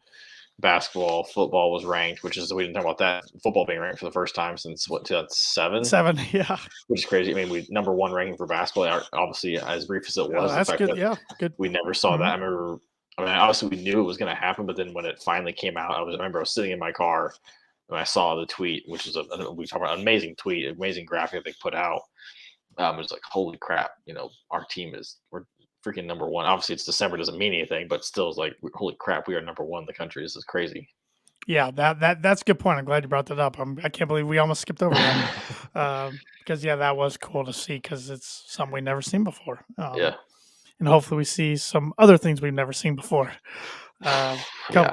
basketball, football was ranked, which is we didn't talk about that football being ranked for the first time since what 2007, 7, yeah. which is crazy. I mean, we number one ranking for basketball. Obviously, as brief as it Oh, was, the that's fact good. that Yeah, good. we never saw that. Mhm. I remember. I mean, obviously we knew it was going to happen, but then when it finally came out, I remember I was sitting in my car and I saw the tweet, which is we talk about an amazing tweet, amazing graphic they put out. It was like, holy crap, our team we're freaking number one. Obviously, it's December, doesn't mean anything, but still, it's like, holy crap, we are number one in the country. This is crazy. Yeah, that's a good point. I'm glad you brought that up. I can't believe we almost skipped over that. Because yeah, that was cool to see because it's something we've never seen before. Yeah, And hopefully we see some other things we've never seen before. yeah,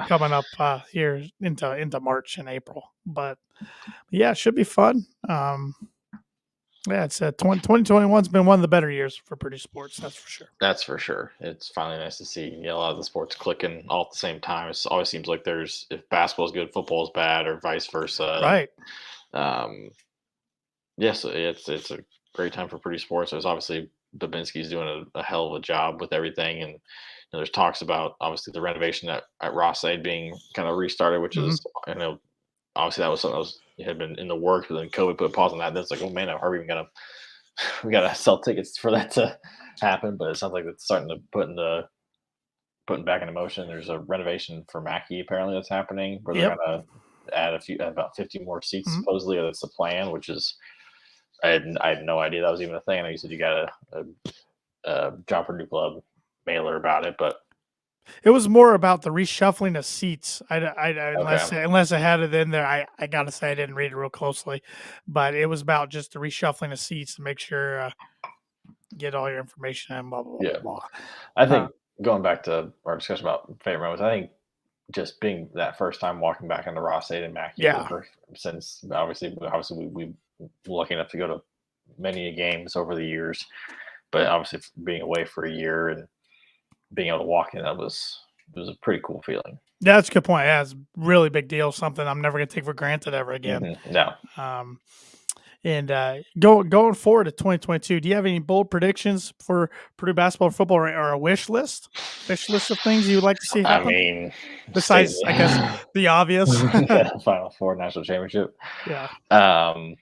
Coming up here into March and April. But yeah, it should be fun. Yeah, it's 2021's been one of the better years for Purdue sports. That's for sure. that's for sure. It's finally nice to see a lot of the sports clicking all at the same time. It always seems like there's if basketball is good, football is bad, or vice versa. And, Right. yes, it's a great time for Purdue sports. There's obviously Babinski's doing a hell of a job with everything, and there's talks about obviously the renovation at Ross-Ade being kind of restarted, which Hmm. is obviously that was something that had been in the works, but then COVID put a pause on that. And it's like, oh man, how are we even gonna we gotta sell tickets for that to happen? But it sounds like it's starting to putting back into motion. There's a renovation for Mackey apparently that's happening where they're Yep. gonna add about 50 more seats Mhm. supposedly. Or that's the plan, which is I had no idea that was even a thing. I know you said you got a Job Purdue Club mailer about it, but It was more about the reshuffling of seats. okay, Unless I had it in there, I gotta say I didn't read it real closely, but it was about just the reshuffling of seats to make sure get all your information and blah blah yeah. blah I blah. think going back to our discussion about favorite moments, I think just being that first time walking back into Ross-Ade and Mackey for the Yeah, first since obviously we lucky enough to go to many games over the years, but obviously being away for a year and being able to walk in, it was a pretty cool feeling. that's a good point. Yeah, it's a really big deal. Something I'm never gonna take for granted ever again. No, Um, and going forward to 2022, do you have any bold predictions for Purdue basketball or football, or a wish list of things you would like to see I happen? mean, stay Besides, I guess the obvious. yeah, Final Four national championship. Yeah, Um,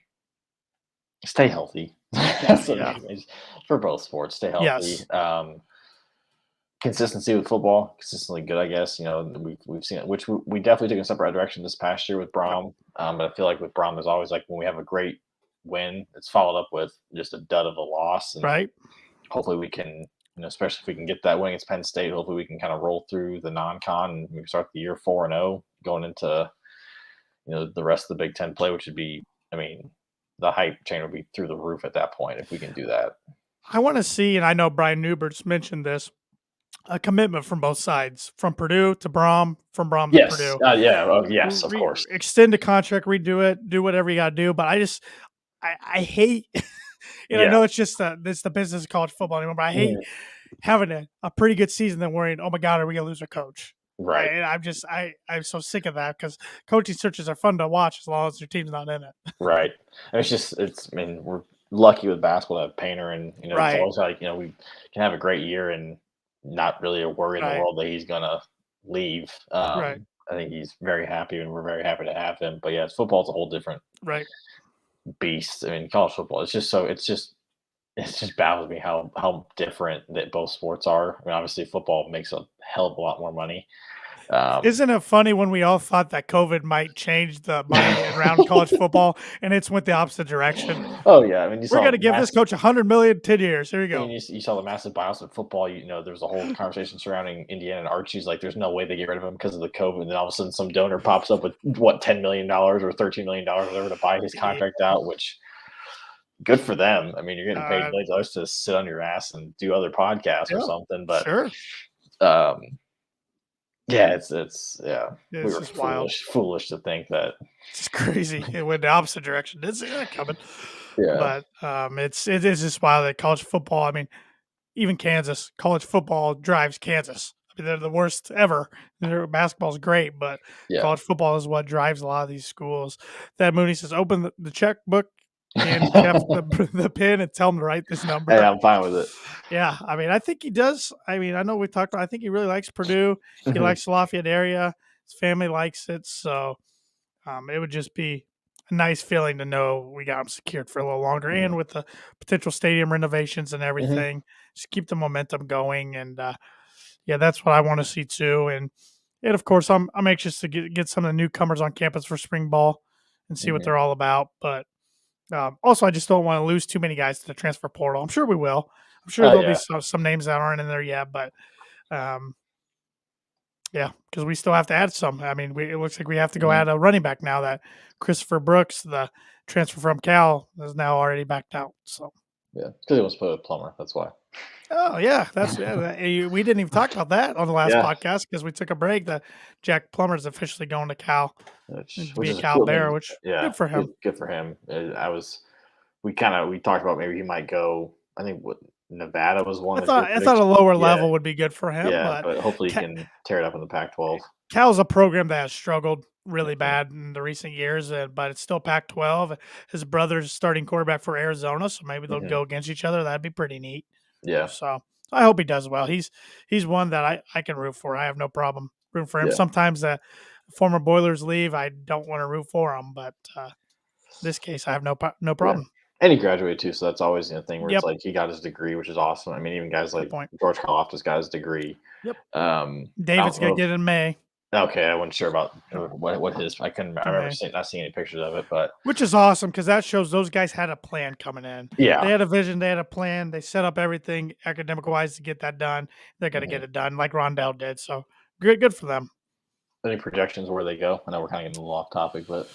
Stay healthy. That's what yeah, I mean. For both sports. Stay healthy. yes, Consistency with football, consistently good, I guess. We've seen it, which we definitely took a separate direction this past year with yep, Brom. But I feel like with Brom, there's always like when we have a great win, it's followed up with just a dud of a loss, and right. hopefully we can, especially if we can get that win against Penn State, hopefully we can kind of roll through the non-con and we start the year 4-0, going into the rest of the Big Ten play, which would be, I mean, the hype chain would be through the roof at that point if we can do that. I want to see, and I know Brian Newbert's mentioned this, a commitment from both sides, from Purdue to Brom, from Brom to Yes. Purdue. Yeah. Oh, yes. Of course. Extend the contract, redo it, do whatever you got to do. But I hate, and I Yeah. know it's the business of college football anymore, but I hate Mhm. having a pretty good season then worrying, oh my God, are we going to lose our coach? Right. I'm so sick of that because coaching searches are fun to watch as long as your team's not in it. Right. And I mean, we're lucky with basketball to have Painter, and it's Right, always like we can have a great year and not really a worry in the right, world that he's gonna leave. right, I think he's very happy, and we're very happy to have him. But yeah, football's a whole different right. beast. I mean, college football. It just baffles me how different that both sports are. I mean, obviously, football makes a hell of a lot more money, Isn't it funny when we all thought that COVID might change the money around college football, and it's went the opposite direction? Oh yeah, I mean you We're saw going to give this coach $100 million 10 years. Here you I mean, go. you saw the massive buyouts in football. There was a whole conversation surrounding Indiana and Archie's. Like, there's no way they get rid of him because of the COVID. And then all of a sudden, some donor pops up with what $10 million or $13 million, whatever, to buy his contract out. Which, good for them. I mean, you're getting paid millions of dollars to sit on your ass and do other podcasts or something. But sure. Yeah, it's yeah. It's We were just wild. foolish to think that. It's crazy. It went the opposite direction. Didn't see that coming. Yeah. But it's just wild that college football. I mean, even Kansas, college football drives Kansas. I mean, they're the worst ever. Their basketball's great, but Yeah. college football is what drives a lot of these schools. That Mooney says, open the checkbook and Jeff the pen and tell him to write this number. Hey, I'm fine with it. Yeah, I mean, I think he does. I mean, I know we talked about. I think he really likes Purdue. He likes the Lafayette area. His family likes it, so it would just be a nice feeling to know we got him secured for a little longer, and with the potential stadium renovations and everything, just keep the momentum going. And yeah, that's what I want to see too. And of course, I'm anxious to get some of the newcomers on campus for spring ball and see what they're all about. But also, I just don't want to lose too many guys to the transfer portal. I'm sure we will. I'm sure there'll be some names that aren't in there yet, but yeah, because we still have to add some. I mean, it looks like we have to go add a running back now that Christopher Brooks, the transfer from Cal, is now already backed out. So yeah, because he was put with Plumber. That's why. Oh yeah, we didn't even talk about that on the last podcast because we took a break. That Jack Plummer is officially going to Cal, which be a is Cal cool. Bear, which good for him. Good for him. We talked about maybe he might go. I think Nevada was one. I thought a lower level would be good for him. Yeah, but hopefully he can tear it up in the Pac-12. Cal's a program that has struggled really bad in the recent years, but it's still Pac-12. His brother's starting quarterback for Arizona, so maybe they'll go against each other. That'd be pretty neat. Yeah. So I hope he does well. He's one that I can root for. I have no problem rooting for him. Yeah. Sometimes former Boilers leave. I don't want to root for them, but this case I have no problem. Yeah. And he graduated too, so that's always a thing where it's like he got his degree, which is awesome. I mean, even guys like George Karlaftis got his degree. Yep. David's gonna get it in May. Okay, I wasn't sure about what his. I remember not seeing any pictures of it, but which is awesome because that shows those guys had a plan coming in. Yeah, they had a vision, they had a plan, they set up everything academic wise to get that done. They're gonna get it done like Rondell did. So good for them. Any projections where they go? I know we're kind of getting a little off topic, but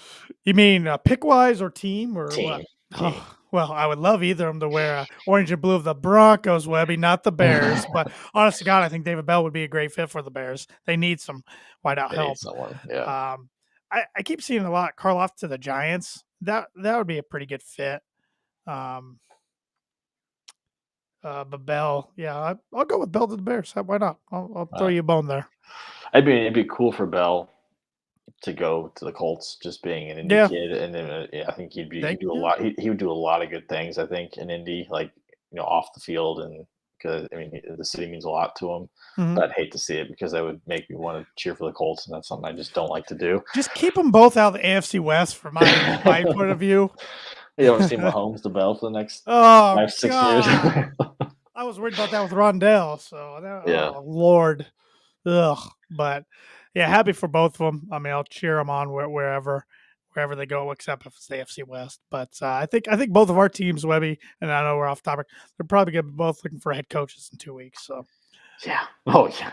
you mean pick wise or team or team? What? Oh, well, I would love either of them to wear orange and blue of the Broncos, Webby, not the Bears. But honest to God, I think David Bell would be a great fit for the Bears. They need some wideout help. Someone, yeah. I keep seeing a lot Karloff to the Giants. That would be a pretty good fit. But Bell, yeah, I'll go with Bell to the Bears. Why not? I'll throw you a bone there. It'd be cool for Bell to go to the Colts, just being an Indy kid, and then I think he'd do a lot. He would do a lot of good things. I think in Indy, like off the field, and because I mean the city means a lot to him. But I'd hate to see it because that would make me want to cheer for the Colts, and that's something I just don't like to do. Just keep them both out of the AFC West, from my point of view. You don't see Mahomes to Bell for the next 5-6 years. I was worried about that with Rondell. So oh, Lord, ugh. But yeah, happy for both of them. I mean, I'll cheer them on wherever they go, except if it's the AFC West. But I think both of our teams, Webby, and I know we're off topic, they're probably going to be both looking for head coaches in 2 weeks. So yeah, oh yeah.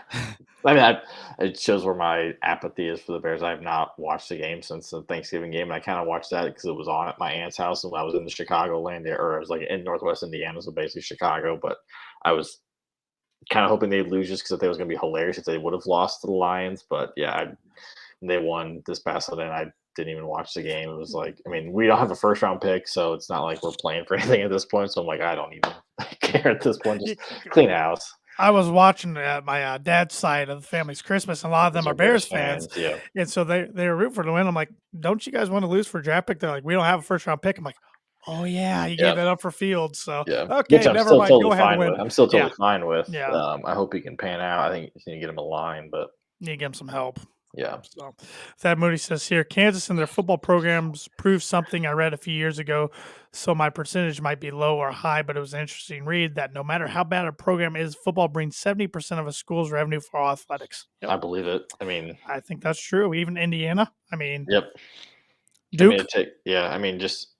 I mean, it shows where my apathy is for the Bears. I have not watched the game since the Thanksgiving game, and I kind of watched that because it was on at my aunt's house, and I was in the Chicagoland area, or I was like in Northwest Indiana, so basically Chicago. But I was kind of hoping they'd lose just because I think it was going to be hilarious if they would have lost to the Lions. But yeah, they won this past Sunday, and I didn't even watch the game. It was like, I mean, we don't have a first round pick, so it's not like we're playing for anything at this point. So I'm like, I don't even care at this point. Just clean house. I was watching my dad's side of the family's Christmas, and a lot of them are Bears fans. Yeah. And so they were rooting for the win. I'm like, don't you guys want to lose for a draft pick? They're like, we don't have a first round pick. I'm like, oh yeah, you gave that up for Fields. So okay, never mind. Go ahead and win. I'm still totally fine with. I hope he can pan out. I think you need to get him a line, but you need to give him some help. Yeah. So Thad Moody says here, Kansas and their football programs proved something I read a few years ago. So my percentage might be low or high, but it was an interesting read that no matter how bad a program is, football brings 70% of a school's revenue for all athletics. Yep. I believe it. I mean, I think that's true. Even Indiana. I mean, yep. I mean, Duke. I mean, just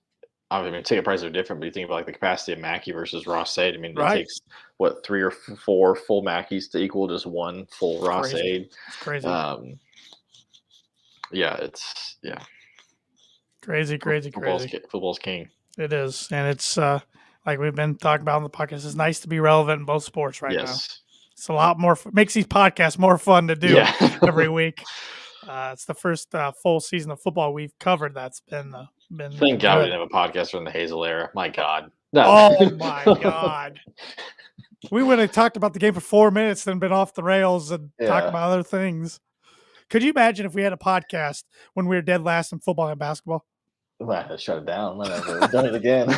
I mean, ticket prices are different, but you think about like the capacity of Mackey versus Ross Aid. I mean, it Right. takes what 3 or 4 full Mackeys to equal just one full It's Ross crazy. Aid. It's crazy. Yeah, it's Crazy. Football's king. It is. And it's like we've been talking about on the podcast. It's nice to be relevant in both sports right now. Yes. It's a lot more, makes these podcasts more fun to do Yeah. every week. It's the first full season of football we've covered. That's been Thank God we good. didn't have a podcast from the Hazel era. My God. No. Oh my God. We would have talked about the game for 4 minutes, then been off the rails and talk Yeah. about other things. Could you imagine if we had a podcast when we were dead last in football and basketball? Might have to shut it down. Might have to done it again.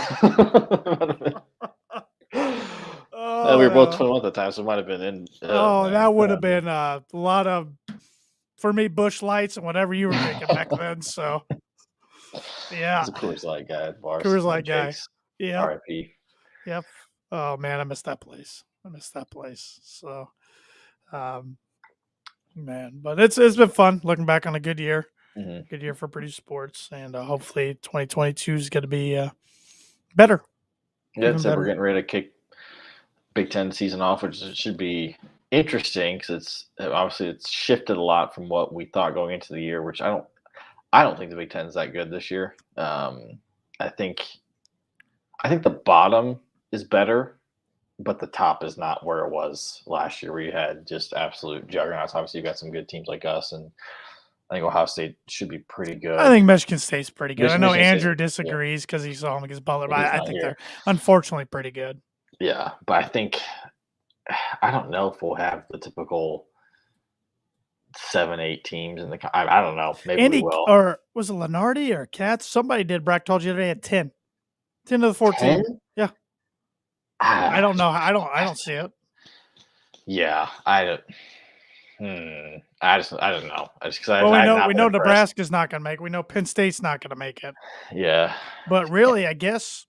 We were both 21 at the time, so it might have been in. That would have been a lot of, for me, Bush Lights and whatever you were drinking back then. So, yeah. He's a Coors Light guy at bars. Coors Light guy. Yeah. R.I.P. Yep. Oh man, I missed that place. So, man, but it's been fun looking back on a good year. Mm-hmm. Good year for Purdue sports, and hopefully 2022 is going to be better. Yeah, so we're getting ready to kick Big Ten season off, which should be interesting because it's shifted a lot from what we thought going into the year. Which I don't think the Big Ten is that good this year. I think the bottom is better, but the top is not where it was last year, where you had just absolute juggernauts. Obviously, you got some good teams like us, and I think Ohio State should be pretty good. I think Michigan State's pretty good. I know Michigan Andrew State, disagrees because he saw him against Butler, but I think here. they're unfortunately pretty good. Yeah, but I don't know if we'll have the typical 7-8 teams in the. I don't know. Maybe we will. Or was it Lenardi or Katz? Somebody did. Brack told you the other day had 10. 10 to the 14. 10? Yeah. I don't know. I don't see it. Yeah, I don't know. We know Nebraska's not going to make it. We know Penn State's not going to make it. Yeah. But really, I guess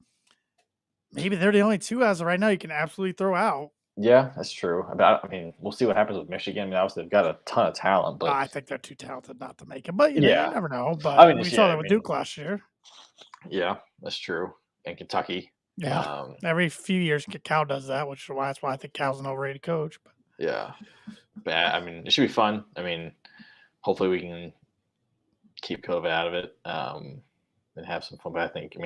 maybe they're the only two as of right now you can absolutely throw out. Yeah, that's true. I mean, we'll see what happens with Michigan. I mean, obviously they've got a ton of talent, but I think they're too talented not to make it. But you never know. But we saw that with Duke last year. Yeah, that's true. And Kentucky. Yeah. Every few years, Cal does that, which is why I think Cal's an overrated coach. But. Yeah. But, I mean, it should be fun. I mean, hopefully we can keep COVID out of it and have some fun. But I think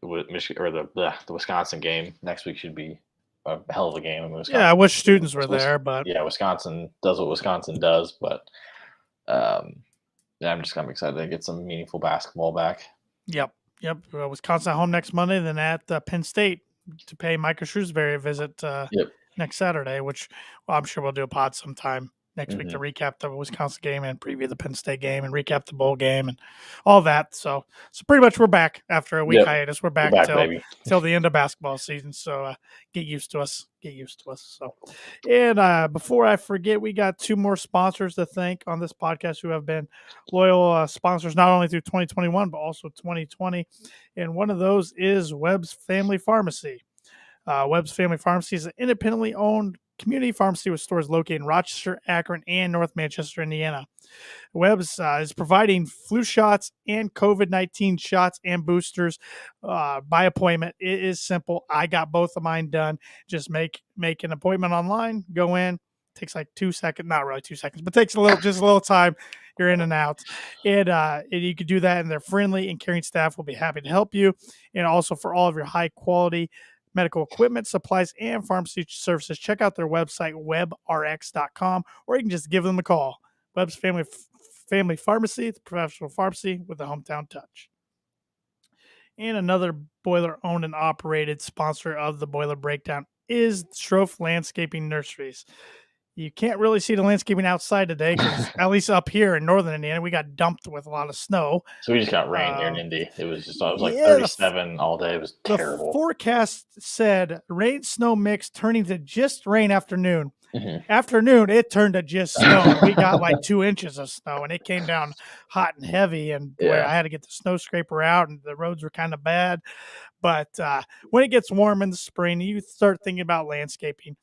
with Michigan or the Wisconsin game next week should be a hell of a game. I wish students were there, but Wisconsin does what Wisconsin does. But I'm just kind of excited to get some meaningful basketball back. Yep. Wisconsin at home next Monday, then at Penn State to pay Micah Shrewsbury a visit next Saturday, which I'm sure we'll do a pod sometime next week to recap the Wisconsin game and preview the Penn State game and recap the bowl game and all that. So pretty much we're back after a week hiatus. We're back till the end of basketball season. So get used to us. So, and before I forget, we got 2 more sponsors to thank on this podcast who have been loyal sponsors not only through 2021 but also 2020. And one of those is Webb's Family Pharmacy. Webb's Family Pharmacy is an independently owned community pharmacy with stores located in Rochester, Akron, and North Manchester, Indiana. Webb's is providing flu shots and COVID-19 shots and boosters by appointment. It is simple. I got both of mine done. Just make an appointment online, go in. Takes like 2 seconds, not really 2 seconds, but takes just a little time. You're in and out. And you can do that, and their friendly and caring staff will be happy to help you. And also for all of your high quality medical equipment, supplies, and pharmacy services, check out their website, webrx.com, or you can just give them a call. Webb's Family Pharmacy, the professional pharmacy with a hometown touch. And another Boiler owned and operated sponsor of the Boiler Breakdown is Strofe Landscaping Nurseries. You can't really see the landscaping outside today because at least up here in northern Indiana, we got dumped with a lot of snow. So we just got rain here in Indy. It was like 37 all day. It was terrible. The forecast said rain, snow mix turning to just rain afternoon. Afternoon, it turned to just snow. We got like 2 inches of snow, and it came down hot and heavy, and where I had to get the snow scraper out, and the roads were kind of bad. But when it gets warm in the spring, you start thinking about landscaping.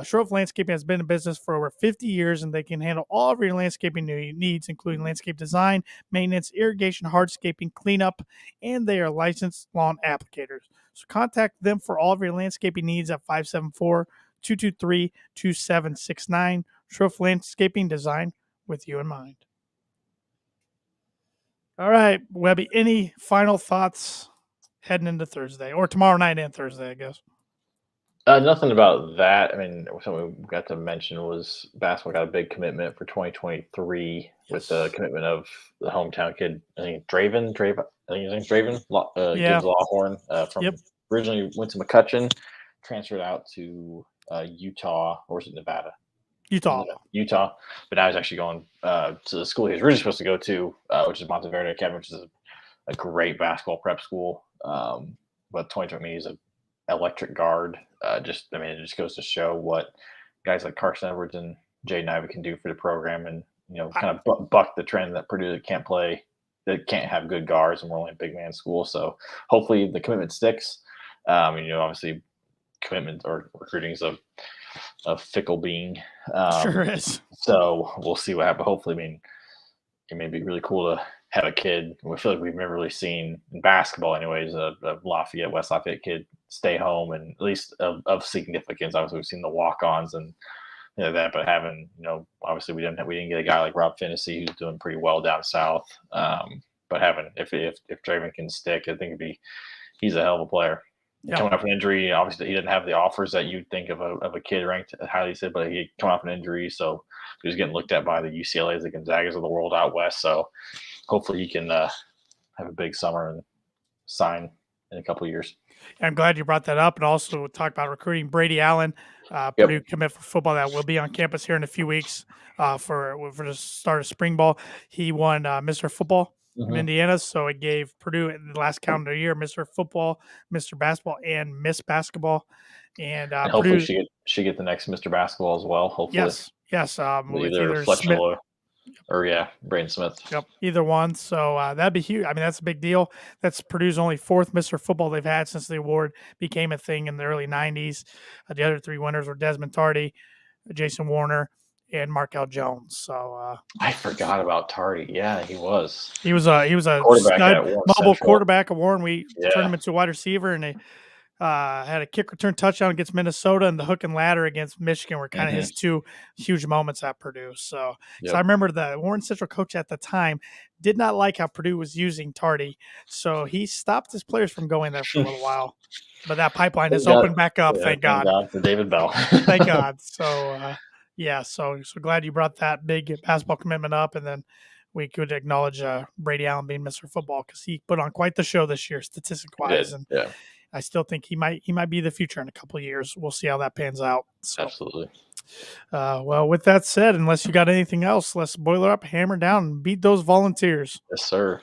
Shrove Landscaping has been in business for over 50 years, and they can handle all of your landscaping needs, including landscape design, maintenance, irrigation, hardscaping, cleanup, and they are licensed lawn applicators. So contact them for all of your landscaping needs at 574-223-2769. Shrove Landscaping, design with you in mind. All right, Webby, any final thoughts heading into Thursday or tomorrow night and Thursday, I guess? Nothing about that. I mean, something we got to mention was basketball got a big commitment for 2023 with the commitment of the hometown kid. I think Draven. I think his name's Draven. Gibbs Lawhorn from originally went to McCutcheon, transferred out to Utah, or was it Nevada? Utah. But now he's actually going to the school he was originally supposed to go to, which is Monteverde Academy, which is a great basketball prep school. But 2020 he's an electric guard. It just goes to show what guys like Carson Edwards and Jay Ivey can do for the program, and kind of buck the trend that Purdue can't can't have good guards, and we're only a big man school. So hopefully the commitment sticks. Obviously commitment or recruiting is a fickle being. Sure is. So we'll see what happens. Hopefully, it may be really cool to have a kid. We feel like we've never really seen in basketball, anyways, a West Lafayette kid stay home, and at least of significance. Obviously, we've seen the walk-ons and that, but having obviously we didn't get a guy like Rob Finney who's doing pretty well down south. But having if Draven can stick, I think he's a hell of a player. Yeah. Coming off an injury, obviously he didn't have the offers that you'd think of a kid ranked highly, but he coming off an injury, so he was getting looked at by the UCLAs, the Gonzagas of the world out west. So hopefully he can have a big summer and sign in a couple of years. I'm glad you brought that up, and also talk about recruiting Brady Allen, Purdue commit for football that will be on campus here in a few weeks for the start of spring ball. He won Mr. Football in Indiana, so it gave Purdue in the last calendar year Mr. Football, Mr. Basketball, and Miss Basketball. And hopefully she get the next Mr. Basketball as well. Hopefully, yes. With either Fletcher or Braden Smith. Yep, either one. So that'd be huge. I mean, that's a big deal. That's Purdue's only fourth Mr. Football they've had since the award became a thing in the early 90s. The other three winners were Desmond Tardy, Jason Warner, and Markel Jones. So I forgot about Tardy. Yeah, he was. He was a stud, mobile quarterback at Warren. We turned him into a wide receiver, and they had a kick return touchdown against Minnesota, and the hook and ladder against Michigan were kind of his two huge moments at Purdue. So I remember the Warren Central coach at the time did not like how Purdue was using Tardy, so he stopped his players from going there for a little while. But that pipeline has opened back up, thank God. For David Bell. Thank God. So so glad you brought that big basketball commitment up, and then we could acknowledge Brady Allen being Mr. Football, because he put on quite the show this year, statistic-wise, and I still think he might be the future in a couple of years. We'll see how that pans out. So, absolutely. Well, with that said, unless you got anything else, let's boiler up, hammer down, and beat those Volunteers. Yes, sir.